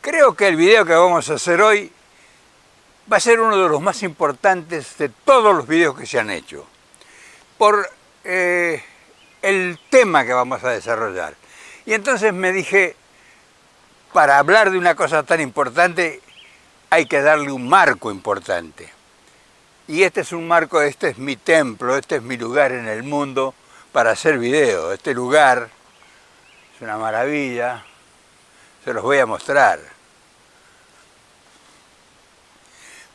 Creo que el video que vamos a hacer hoy va a ser uno de los más importantes de todos los videos que se han hecho, por el tema que vamos a desarrollar. Y entonces me dije, para hablar de una cosa tan importante, hay que darle un marco importante. Y este es un marco, este es mi templo, este es mi lugar en el mundo para hacer video. Este lugar es una maravilla, se los voy a mostrar.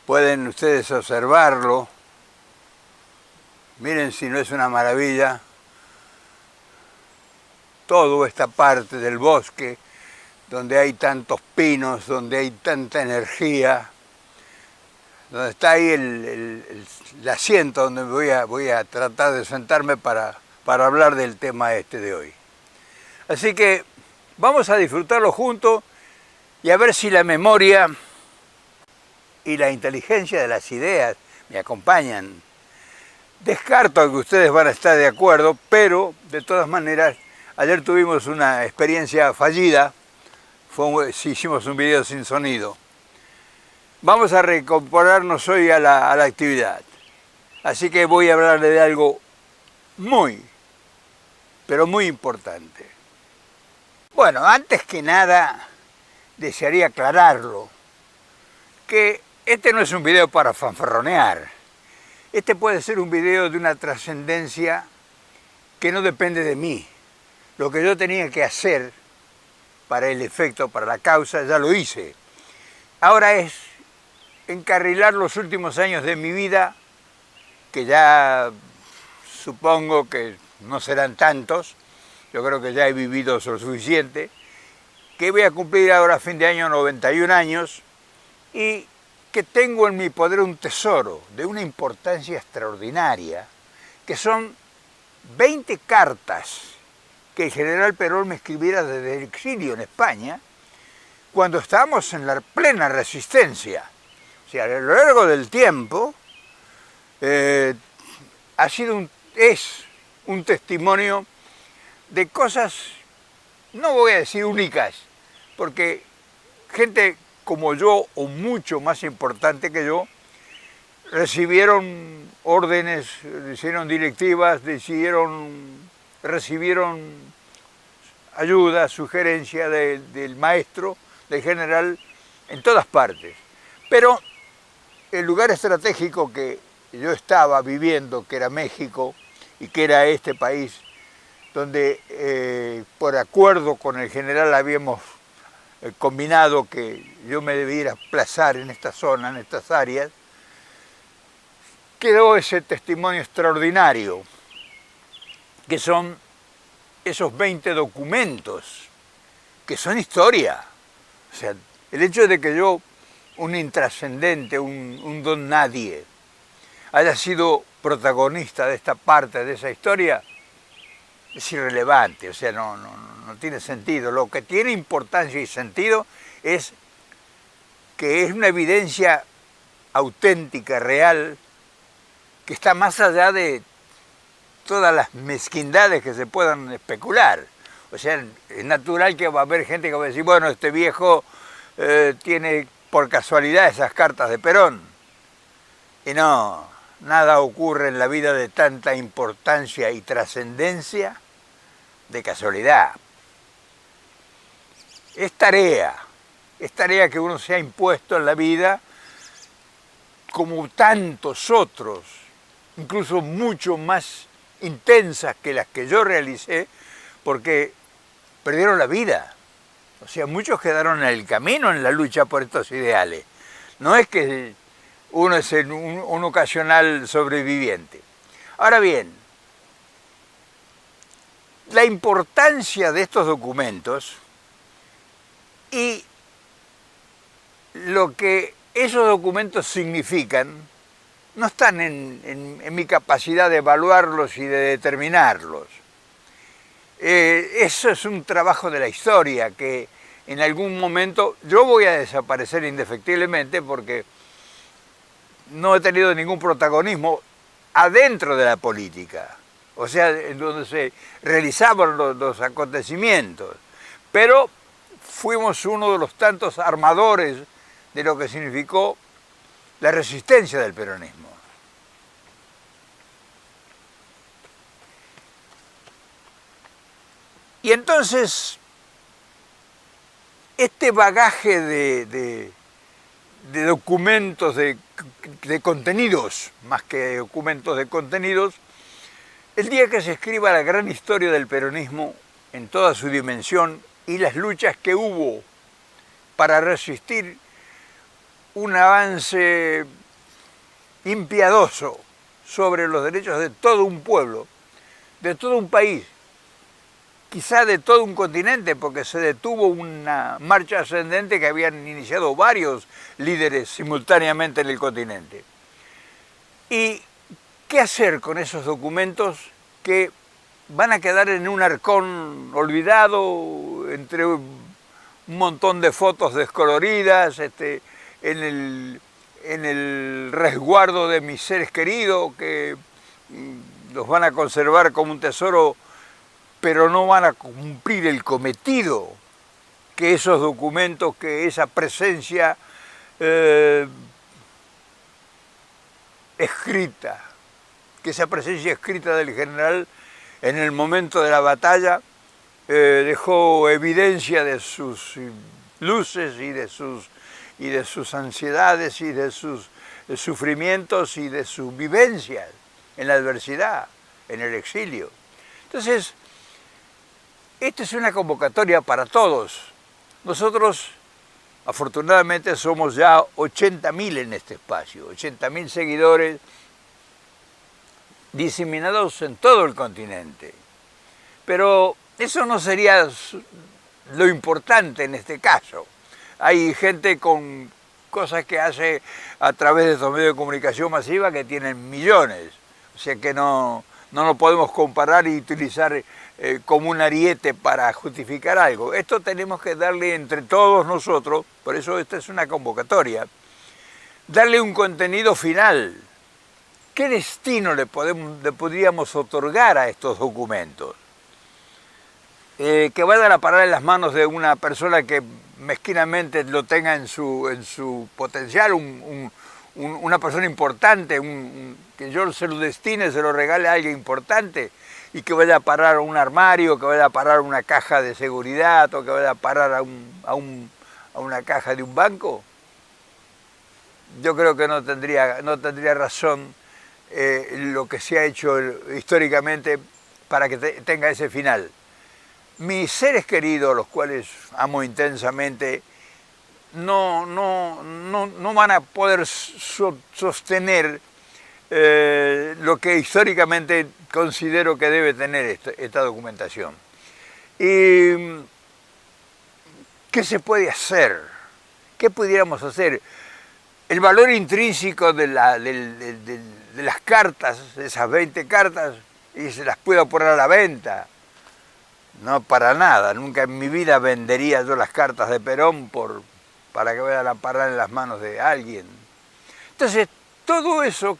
Pueden ustedes observarlo. Miren si no es una maravilla. Toda esta parte del bosque, donde hay tantos pinos, donde hay tanta energía, donde está ahí el asiento donde voy a tratar de sentarme para hablar del tema este de hoy. Así que vamos a disfrutarlo juntos y a ver si la memoria y la inteligencia de las ideas me acompañan. Descarto que ustedes van a estar de acuerdo, pero de todas maneras, ayer tuvimos una experiencia fallida, hicimos un video sin sonido. Vamos a reincorporarnos hoy a la actividad. Así que voy a hablarle de algo muy, pero muy importante. Bueno, antes que nada, desearía aclararlo, que este no es un video para fanfarronear. Este puede ser un video de una trascendencia que no depende de mí. Lo que yo tenía que hacer para el efecto, para la causa, ya lo hice. Ahora es encarrilar los últimos años de mi vida, que ya supongo que no serán tantos, yo creo que ya he vivido lo suficiente, que voy a cumplir ahora a fin de año 91 años y que tengo en mi poder un tesoro de una importancia extraordinaria, que son 20 cartas que el general Perón me escribiera desde el exilio en España, cuando estábamos en la plena resistencia. O sea, a lo largo del tiempo es un testimonio de cosas, no voy a decir únicas, porque gente como yo, o mucho más importante que yo, recibieron órdenes, hicieron directivas, recibieron ayuda, sugerencia del maestro, del general, en todas partes. Pero el lugar estratégico que yo estaba viviendo, que era México, y que era este país, donde por acuerdo con el general habíamos combinado que yo me debiera plazar en esta zona, en estas áreas, quedó ese testimonio extraordinario, que son esos 20 documentos, que son historia. O sea, el hecho de que yo, un intrascendente, un don nadie, haya sido protagonista de esta parte de esa historia, es irrelevante, o sea, no tiene sentido. Lo que tiene importancia y sentido es que es una evidencia auténtica, real, que está más allá de todas las mezquindades que se puedan especular. O sea, es natural que va a haber gente que va a decir, bueno, este viejo tiene por casualidad esas cartas de Perón. Y no, nada ocurre en la vida de tanta importancia y trascendencia de casualidad. Es tarea que uno se ha impuesto en la vida, como tantos otros, incluso mucho más intensas que las que yo realicé, porque perdieron la vida. O sea, muchos quedaron en el camino en la lucha por estos ideales. No es que uno es un ocasional sobreviviente. Ahora bien, la importancia de estos documentos y lo que esos documentos significan no están en mi capacidad de evaluarlos y de determinarlos. Eso es un trabajo de la historia que en algún momento yo voy a desaparecer indefectiblemente porque no he tenido ningún protagonismo adentro de la política, o sea, en donde se realizaban los acontecimientos, pero fuimos uno de los tantos armadores de lo que significó la resistencia del peronismo. Y entonces, este bagaje de documentos, de contenidos, más que documentos de contenidos, el día que se escriba la gran historia del peronismo en toda su dimensión y las luchas que hubo para resistir un avance impiadoso sobre los derechos de todo un pueblo, de todo un país, quizá de todo un continente, porque se detuvo una marcha ascendente que habían iniciado varios líderes simultáneamente en el continente. ¿Y qué hacer con esos documentos que van a quedar en un arcón olvidado, entre un montón de fotos descoloridas, en el resguardo de mis seres queridos, que los van a conservar como un tesoro, pero no van a cumplir el cometido que esos documentos, que esa presencia escrita, del general en el momento de la batalla dejó evidencia de sus luces y de sus ansiedades y de sus sufrimientos y de sus vivencias en la adversidad, en el exilio. Entonces, esta es una convocatoria para todos. Nosotros, afortunadamente, somos ya 80.000 en este espacio, 80.000 seguidores diseminados en todo el continente. Pero eso no sería lo importante en este caso. Hay gente con cosas que hace a través de estos medios de comunicación masiva que tienen millones. O sea que no lo podemos comparar y utilizar como un ariete para justificar algo. Esto tenemos que darle entre todos nosotros, por eso esta es una convocatoria, darle un contenido final. ¿Qué destino le podríamos otorgar a estos documentos? Que vayan a parar en las manos de una persona que mezquinamente lo tenga en su potencial, una persona importante, que yo se lo destine, se lo regale a alguien importante, y que vaya a parar a un armario, que vaya a parar a una caja de seguridad, o que vaya a parar a una caja de un banco. Yo creo que no tendría razón lo que se ha hecho históricamente para que tenga ese final. Mis seres queridos, los cuales amo intensamente, no van a poder sostener lo que históricamente considero que debe tener esta documentación. ¿Y qué se puede hacer? ¿Qué pudiéramos hacer? El valor intrínseco de las cartas, de esas 20 cartas, y se las puedo poner a la venta. No, para nada. Nunca en mi vida vendería yo las cartas de Perón para que vayan a parar en las manos de alguien. Entonces, todo eso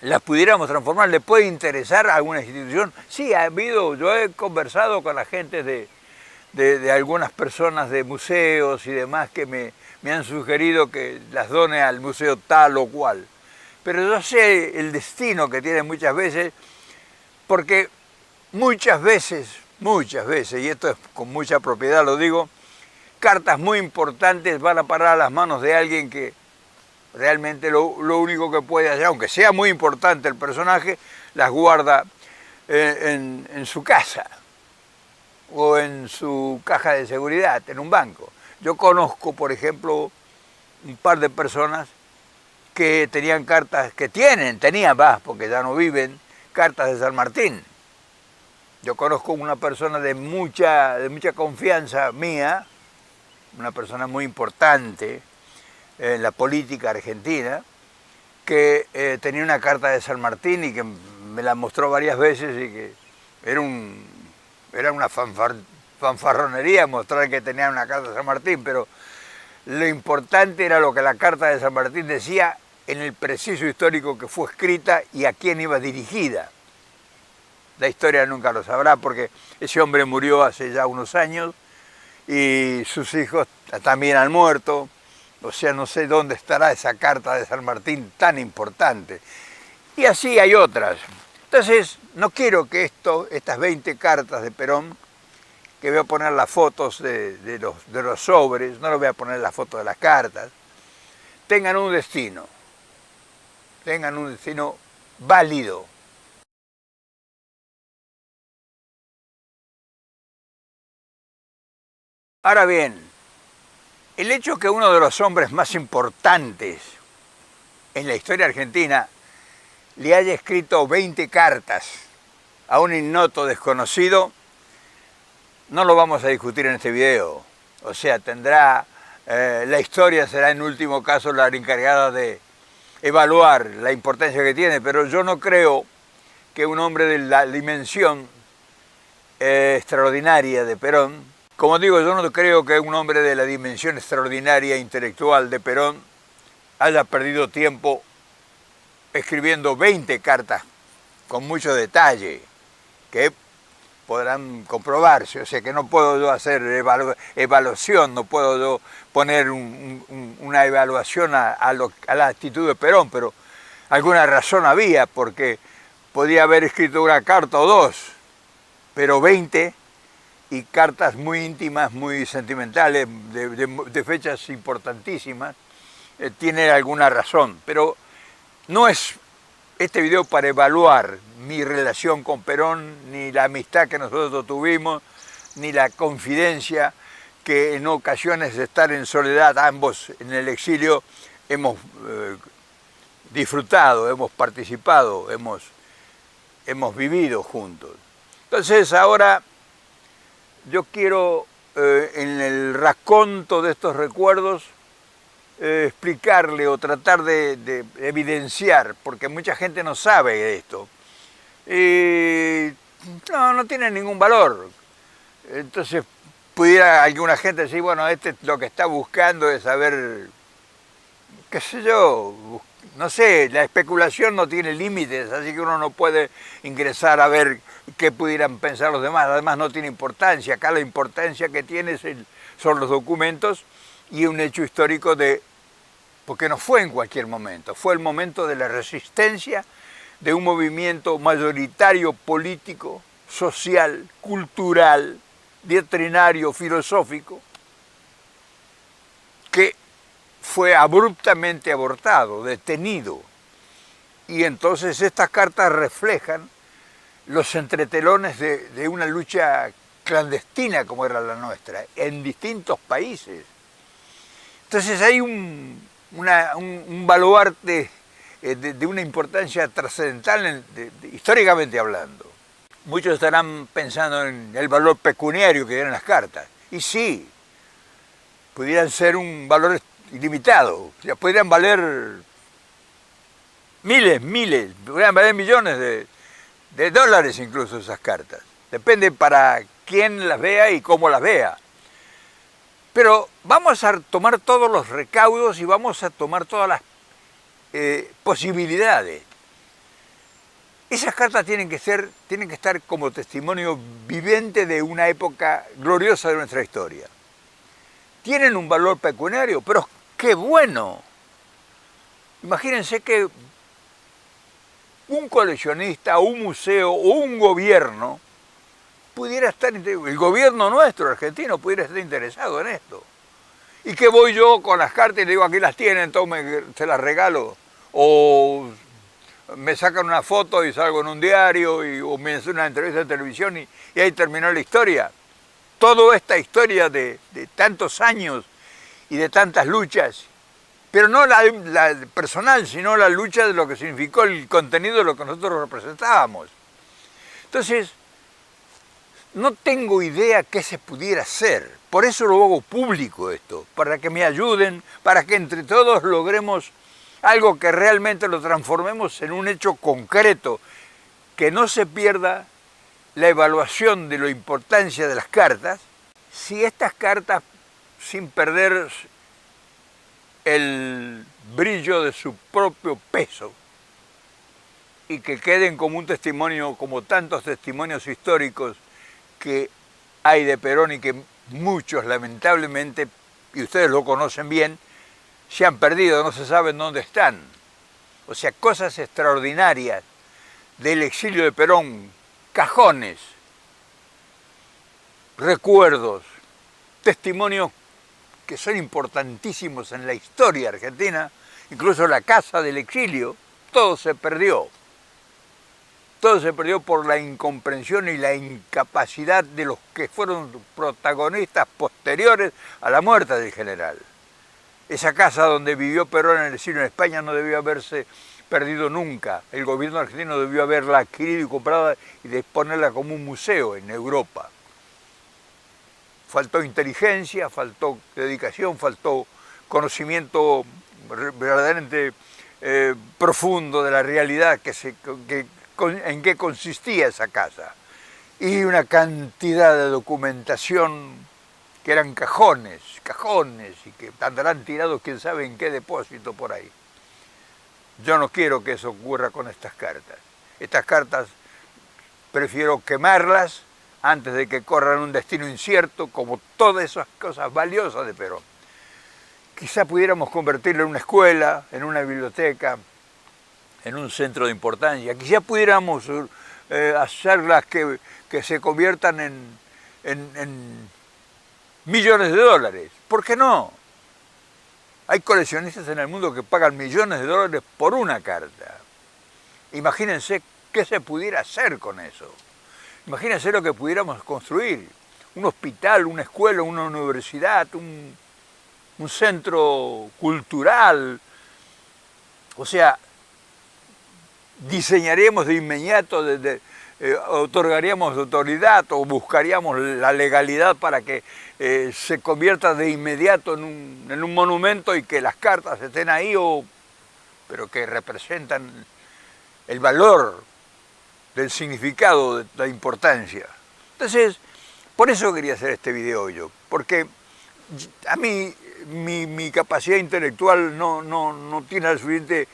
las pudiéramos transformar. ¿Le puede interesar a alguna institución? Sí, yo he conversado con la gente de algunas personas de museos y demás que me han sugerido que las done al museo tal o cual. Pero yo sé el destino que tiene muchas veces, porque muchas veces, y esto es con mucha propiedad lo digo, cartas muy importantes van a parar a las manos de alguien que realmente lo único que puede hacer, aunque sea muy importante el personaje, las guarda en su casa o en su caja de seguridad, en un banco. Yo conozco, por ejemplo, un par de personas que tenían cartas, tenían porque ya no viven, cartas de San Martín. Yo conozco una persona de mucha confianza mía, una persona muy importante en la política argentina, que tenía una carta de San Martín y que me la mostró varias veces y que era una fanfarronería mostrar que tenía una carta de San Martín, pero lo importante era lo que la carta de San Martín decía en el preciso histórico que fue escrita y a quién iba dirigida. La historia nunca lo sabrá porque ese hombre murió hace ya unos años y sus hijos también han muerto. O sea, no sé dónde estará esa carta de San Martín tan importante. Y así hay otras. Entonces, no quiero que estas 20 cartas de Perón, que voy a poner las fotos de los sobres, no les voy a poner las fotos de las cartas, tengan un destino válido. Ahora bien, el hecho que uno de los hombres más importantes en la historia argentina le haya escrito 20 cartas a un ignoto desconocido, no lo vamos a discutir en este video. O sea, la historia será en último caso la encargada de evaluar la importancia que tiene, pero yo no creo que un hombre de la dimensión extraordinaria de Perón, como digo, yo no creo que un hombre de la dimensión extraordinaria intelectual de Perón haya perdido tiempo escribiendo 20 cartas con mucho detalle, que podrán comprobarse. O sea que no puedo yo hacer evaluación, no puedo yo poner una evaluación a la actitud de Perón, pero alguna razón había, porque podía haber escrito una carta o dos, pero 20, y cartas muy íntimas, muy sentimentales, de fechas importantísimas, tiene alguna razón. Pero no es este video para evaluar mi relación con Perón, ni la amistad que nosotros tuvimos, ni la confidencia que en ocasiones de estar en soledad, ambos en el exilio, hemos disfrutado, hemos participado, hemos vivido juntos. Entonces ahora yo quiero, en el raconto de estos recuerdos, explicarle o tratar de evidenciar, porque mucha gente no sabe de esto, no tiene ningún valor. Entonces pudiera alguna gente decir, bueno, lo que está buscando es saber, qué sé yo, no sé, la especulación no tiene límites, así que uno no puede ingresar a ver qué pudieran pensar los demás. Además no tiene importancia. Acá la importancia que tiene son los documentos y un hecho histórico porque no fue en cualquier momento, fue el momento de la resistencia de un movimiento mayoritario político, social, cultural, doctrinario, filosófico, que fue abruptamente abortado, detenido. Y entonces estas cartas reflejan los entretelones de una lucha clandestina como era la nuestra, en distintos países. Entonces hay un baluarte de una importancia trascendental históricamente hablando. Muchos estarán pensando en el valor pecuniario que tienen las cartas. Y sí, pudieran ser un valor ilimitado, o sea, podrían valer miles, podrían valer millones de dólares incluso esas cartas. Depende para quién las vea y cómo las vea. Pero vamos a tomar todos los recaudos y vamos a tomar todas las posibilidades. Esas cartas tienen que estar como testimonio viviente de una época gloriosa de nuestra historia. Tienen un valor pecuniario, pero ¡qué bueno! Imagínense que un coleccionista, un museo o un gobierno pudiera estar, el gobierno nuestro, argentino, pudiera estar interesado en esto. ¿Y qué voy yo con las cartas y le digo, aquí las tienen, se las regalo? O me sacan una foto y salgo en un diario, o me hacen una entrevista en televisión y ahí terminó la historia. Toda esta historia de tantos años y de tantas luchas, pero no la personal, sino la lucha de lo que significó el contenido de lo que nosotros representábamos. Entonces, no tengo idea qué se pudiera hacer, por eso lo hago público esto, para que me ayuden, para que entre todos logremos algo que realmente lo transformemos en un hecho concreto, que no se pierda la evaluación de la importancia de las cartas. Si estas cartas, sin perder el brillo de su propio peso, y que queden como un testimonio, como tantos testimonios históricos que hay de Perón y que muchos lamentablemente, y ustedes lo conocen bien, se han perdido, no se saben dónde están. O sea, cosas extraordinarias del exilio de Perón, cajones, recuerdos, testimonios que son importantísimos en la historia argentina, incluso la casa del exilio, todo se perdió. Todo se perdió por la incomprensión y la incapacidad de los que fueron protagonistas posteriores a la muerte del general. Esa casa donde vivió Perón en el exilio en España no debió haberse perdido nunca. El gobierno argentino debió haberla adquirido y comprado y disponerla como un museo en Europa. Faltó inteligencia, faltó dedicación, faltó conocimiento verdaderamente profundo de la realidad en qué consistía esa casa. Y una cantidad de documentación que eran cajones, y que andarán tirados quién sabe en qué depósito por ahí. Yo no quiero que eso ocurra con estas cartas. Estas cartas prefiero quemarlas antes de que corran un destino incierto, como todas esas cosas valiosas de Perón. Quizá pudiéramos convertirlo en una escuela, en una biblioteca, en un centro de importancia. Quizá pudiéramos hacerlas que se conviertan en millones de dólares. ¿Por qué no? Hay coleccionistas en el mundo que pagan millones de dólares por una carta. Imagínense qué se pudiera hacer con eso. Imagínense lo que pudiéramos construir. Un hospital, una escuela, una universidad, un centro cultural. O sea, diseñaríamos de inmediato, otorgaríamos autoridad o buscaríamos la legalidad para que se convierta de inmediato en un monumento y que las cartas estén ahí, pero que representan el valor del significado, de la importancia. Entonces, por eso quería hacer este video yo, porque a mí mi capacidad intelectual no tiene el suficiente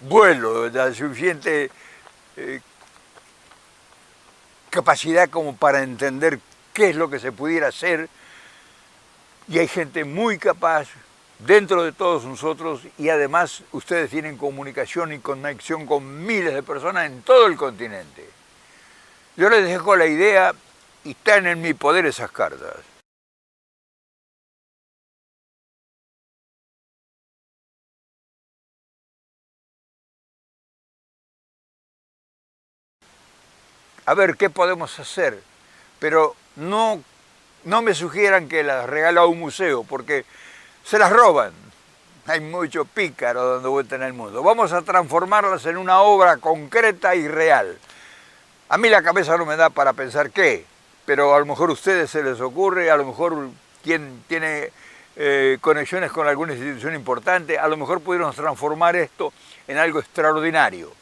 vuelo, la suficiente capacidad como para entender qué es lo que se pudiera hacer, y hay gente muy capaz dentro de todos nosotros, y además ustedes tienen comunicación y conexión con miles de personas en todo el continente. Yo les dejo la idea y están en mi poder esas cartas. A ver qué podemos hacer, pero no me sugieran que las regalo a un museo, porque se las roban. Hay mucho pícaro dando vuelta en el mundo. Vamos a transformarlas en una obra concreta y real. A mí la cabeza no me da para pensar qué, pero a lo mejor a ustedes se les ocurre, a lo mejor quien tiene conexiones con alguna institución importante, a lo mejor pudiéramos transformar esto en algo extraordinario.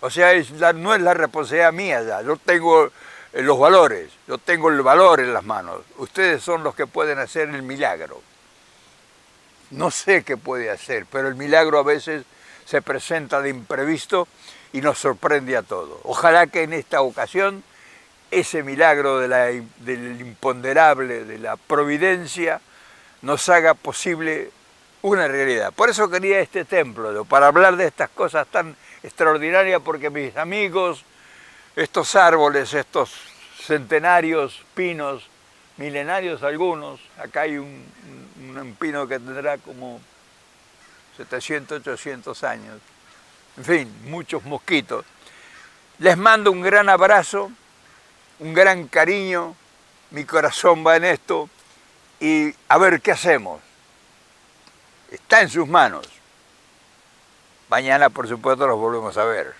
O sea, no es la responsabilidad mía ya, yo tengo los valores, yo tengo el valor en las manos. Ustedes son los que pueden hacer el milagro. No sé qué puede hacer, pero el milagro a veces se presenta de imprevisto y nos sorprende a todos. Ojalá que en esta ocasión ese milagro del imponderable, de la providencia, nos haga posible una realidad. Por eso quería este templo, para hablar de estas cosas tan extraordinarias, porque mis amigos, estos árboles, estos centenarios, pinos, milenarios algunos, acá hay un pino que tendrá como 700, 800 años, en fin, muchos mosquitos. Les mando un gran abrazo, un gran cariño, mi corazón va en esto, y a ver qué hacemos. Está en sus manos. Mañana, por supuesto, los volvemos a ver.